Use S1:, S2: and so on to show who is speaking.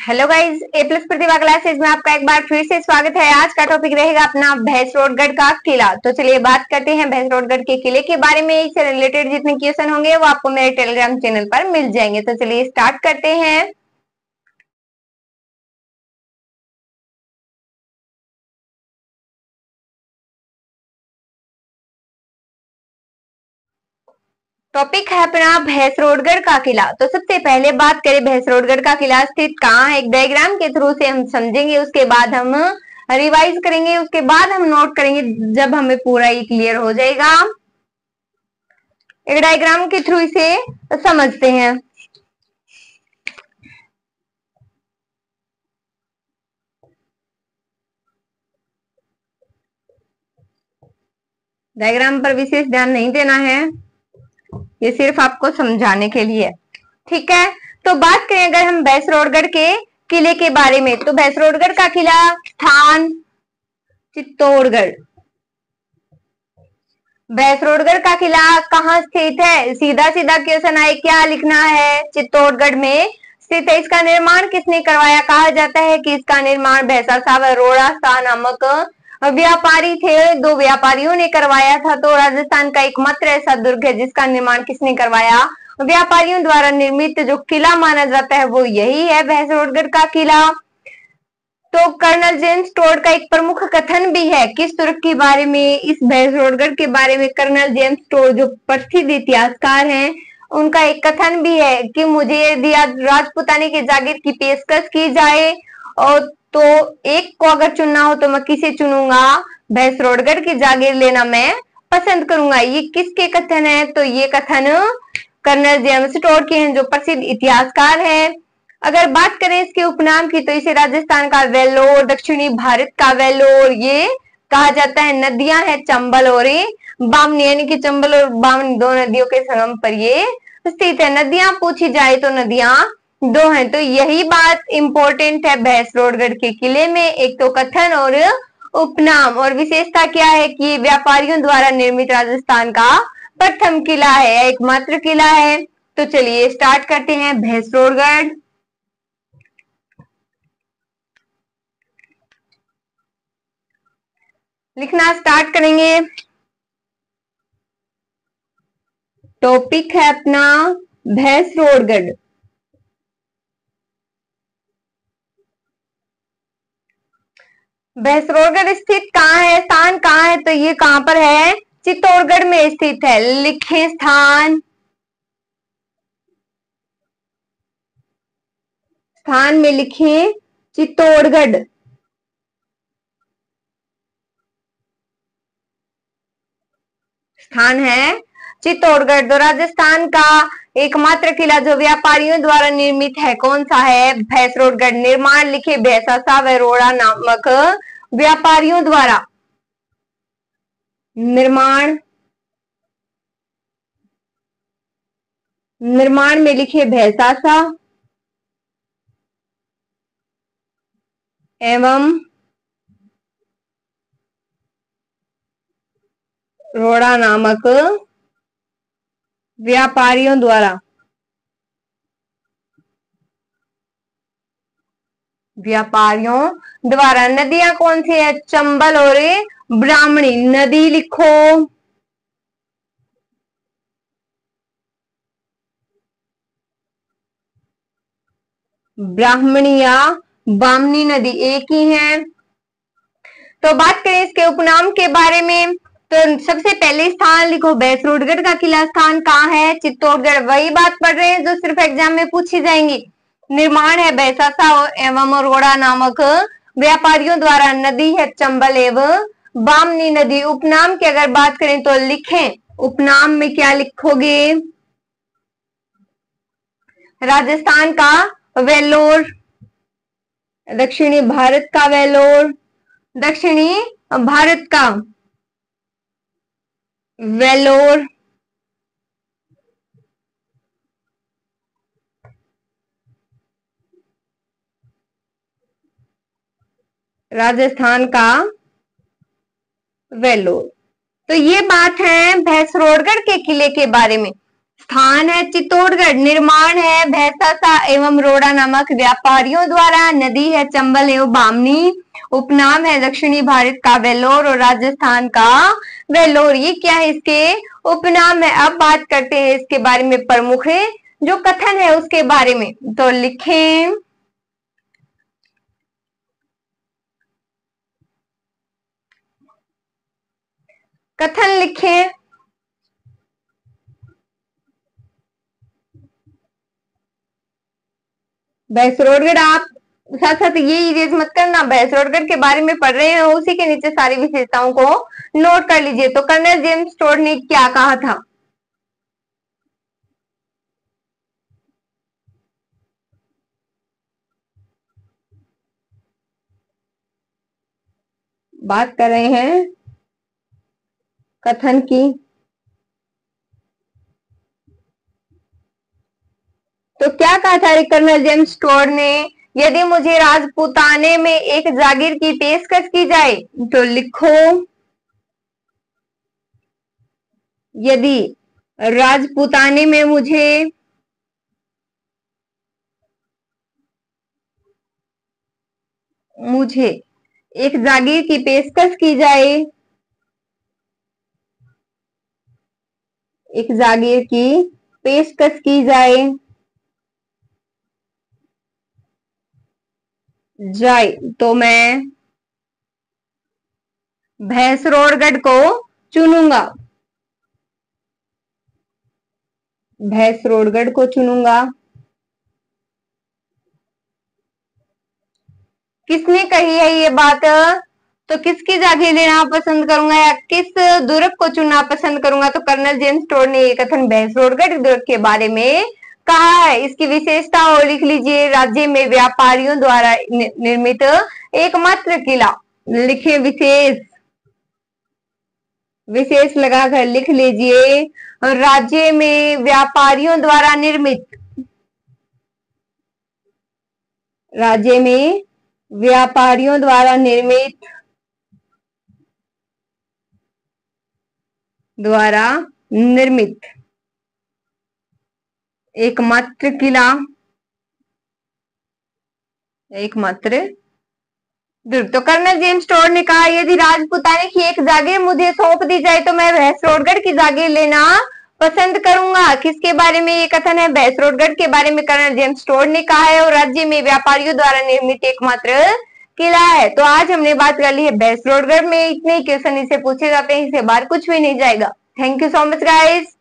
S1: Hello guys, ए plus प्रतिभा classes में आपका एक बार फिर से स्वागत है। आज का टॉपिक रहेगा अपना भैंसरोडगढ़ का किला। तो चलिए बात करते हैं भैंसरोडगढ़ के किले के बारे में। इससे रिलेटेड जितने क्वेश्चन होंगे वो आपको मेरे टेलीग्राम चैनल पर मिल जाएंगे। तो चलिए स्टार्ट करते हैं। टॉपिक है अपना भैंसरोडगढ़ का किला। तो सबसे पहले बात करें भैंसरोडगढ़ का किला स्थित कहाँ है, एक डायग्राम के थ्रू से हम समझेंगे, उसके बाद हम रिवाइज करेंगे, उसके बाद हम नोट करेंगे जब हमें पूरा ही क्लियर हो जाएगा। एक डायग्राम के थ्रू इसे समझते हैं। डायग्राम पर विशेष ध्यान नहीं देना है, ये सिर्फ आपको समझाने के लिए, ठीक है। तो बात करें अगर हम भैंसरोडगढ़ के किले के बारे में, तो भैंसरोडगढ़ का किला स्थान चित्तौड़गढ़। भैंसरोडगढ़ का किला कहाँ स्थित है, सीधा सीधा क्वेश्चन आए, क्या लिखना है, चित्तौड़गढ़ में स्थित है। इसका निर्माण किसने करवाया, कहा जाता है कि इसका निर्माण भैंसा साहब अरोड़ा शाह नामक व्यापारी थे, दो व्यापारियों ने करवाया था। तो राजस्थान का एकमात्र ऐसा दुर्ग है जिसका निर्माण किसने करवाया, व्यापारियों द्वारा निर्मित जो किला माना जाता है वो यही है भैंसरोडगढ़ का किला। तो कर्नल जेम्स टोड का एक प्रमुख कथन भी है, किस तुर्क के बारे में, इस भैंसरोडगढ़ के बारे में कर्नल जेम्स टोड जो प्रसिद्ध इतिहासकार हैं उनका एक कथन भी है कि मुझे यदि राजपुताने के जागीर की पेशकश की जाए और तो एक को अगर चुनना हो तो मैं किसे चुनूंगा, भैंसरोडगढ़ की जागीर लेना मैं पसंद करूंगा। ये किसके कथन है, तो ये कथन कर्नल जेम्स टोड के हैं जो प्रसिद्ध इतिहासकार हैं। अगर बात करें इसके उपनाम की, तो इसे राजस्थान का वेल्लोर, दक्षिणी भारत का वेल्लोर ये कहा जाता है। नदियां हैं चंबल और बामनी, यानी कि चंबल और बामनी दो नदियों के संगम पर ये स्थित है। नदियां पूछी जाए तो नदियां दो हैं। तो यही बात इंपॉर्टेंट है भैंसरोडगढ़ के किले में, एक तो कथन और उपनाम। और विशेषता क्या है कि व्यापारियों द्वारा निर्मित राजस्थान का प्रथम किला है, एकमात्र किला है। तो चलिए स्टार्ट करते हैं। भैंसरोडगढ़ लिखना स्टार्ट करेंगे। टॉपिक है अपना भैंसरोडगढ़। भैंसरोडगढ़ स्थित कहाँ है, स्थान कहाँ है, तो ये कहां पर है, चित्तौड़गढ़ में स्थित है। लिखे स्थान, स्थान में लिखे चित्तौड़गढ़। स्थान है चित्तौड़गढ़। तो राजस्थान का एकमात्र किला जो व्यापारियों द्वारा निर्मित है कौन सा है, भैंसरोडगढ़। निर्माण लिखे भैंसा साहब अरोड़ा नामक व्यापारियों द्वारा। निर्माण में लिखे भैंसा साहब एवं रोड़ा नामक व्यापारियों द्वारा। नदियां कौन सी है, चंबल और ब्राह्मणी। नदी लिखो ब्राह्मणी या बामनी नदी एक ही है। तो बात करें इसके उपनाम के बारे में, तो सबसे पहले स्थान लिखो भैंसरोडगढ़ का किला स्थान कहाँ है, चित्तौड़गढ़। वही बात पढ़ रहे हैं जो सिर्फ एग्जाम में पूछी जाएंगी। निर्माण है भैंसा एवं अरोड़ा नामक व्यापारियों द्वारा। नदी है चंबल एवं बामनी नदी। उपनाम की अगर बात करें तो लिखें, उपनाम में क्या लिखोगे, राजस्थान का वेल्लोर, दक्षिणी भारत का वेल्लोर, दक्षिणी भारत का वेल्लोर, राजस्थान का वेल्लोर। तो ये बात है भैंसरोडगढ़ के किले के बारे में। स्थान है चित्तौड़गढ़, निर्माण है भैंसासा एवं रोड़ा नामक व्यापारियों द्वारा, नदी है चंबल एवं बामनी, उपनाम है दक्षिणी भारत का वेल्लोर और राजस्थान का वेल्लोर। ये क्या है, इसके उपनाम है। अब बात करते हैं इसके बारे में, प्रमुख जो कथन है उसके बारे में, तो लिखें कथन लिखें। भैंसरोडगढ़, आप साथ साथ ये इरेज मत करना, भैंसरोडगढ़ के बारे में पढ़ रहे हैं, उसी के नीचे सारी विशेषताओं को नोट कर लीजिए। तो कर्नल जेम्स टोड ने क्या कहा था, बात कर रहे हैं कथन की। तो क्या कहा था कर्नल जेम्स टोड ने, यदि मुझे राजपूताने में एक जागीर की पेशकश की जाए, तो लिखो यदि राजपूताने में मुझे एक जागीर की पेशकश की जाए, एक जागीर की पेशकश की जाए तो मैं भैंसरोडगढ़ को चुनूंगा, भैंसरोडगढ़ को चुनूंगा। किसने कही है ये बात, तो किसकी जागीर लेना पसंद करूंगा या किस दुर्ग को चुनना पसंद करूंगा, तो कर्नल जेम्स टोड ने ये कथन भैंसरोडगढ़ दुर्ग के बारे में कहा है। इसकी विशेषता और लिख लीजिए, राज्य में व्यापारियों द्वारा निर्मित एकमात्र किला, लिखे विशेष, विशेष लगाकर लिख लीजिए, राज्य में व्यापारियों द्वारा निर्मित, राज्य में व्यापारियों द्वारा निर्मित, एकमात्र किला, एकमात्र दुर्ग। तो कर्नल जेम्स टोड ने कहा, यदि राजपूताने की एक जागीर मुझे सौंप दी जाए तो मैं भैंसरोडगढ़ की जागीर लेना पसंद करूंगा। किसके बारे में ये कथन है, भैंसरोडगढ़ के बारे में कर्नल जेम्स टोड ने कहा है, और राज्य में व्यापारियों द्वारा निर्मित एकमात्र किला है। तो आज हमने बात कर ली है भैंसरोडगढ़ में, इतने क्वेश्चन इसे पूछे जाते हैं, इससे बाहर कुछ भी नहीं जाएगा। Thank you so much guys.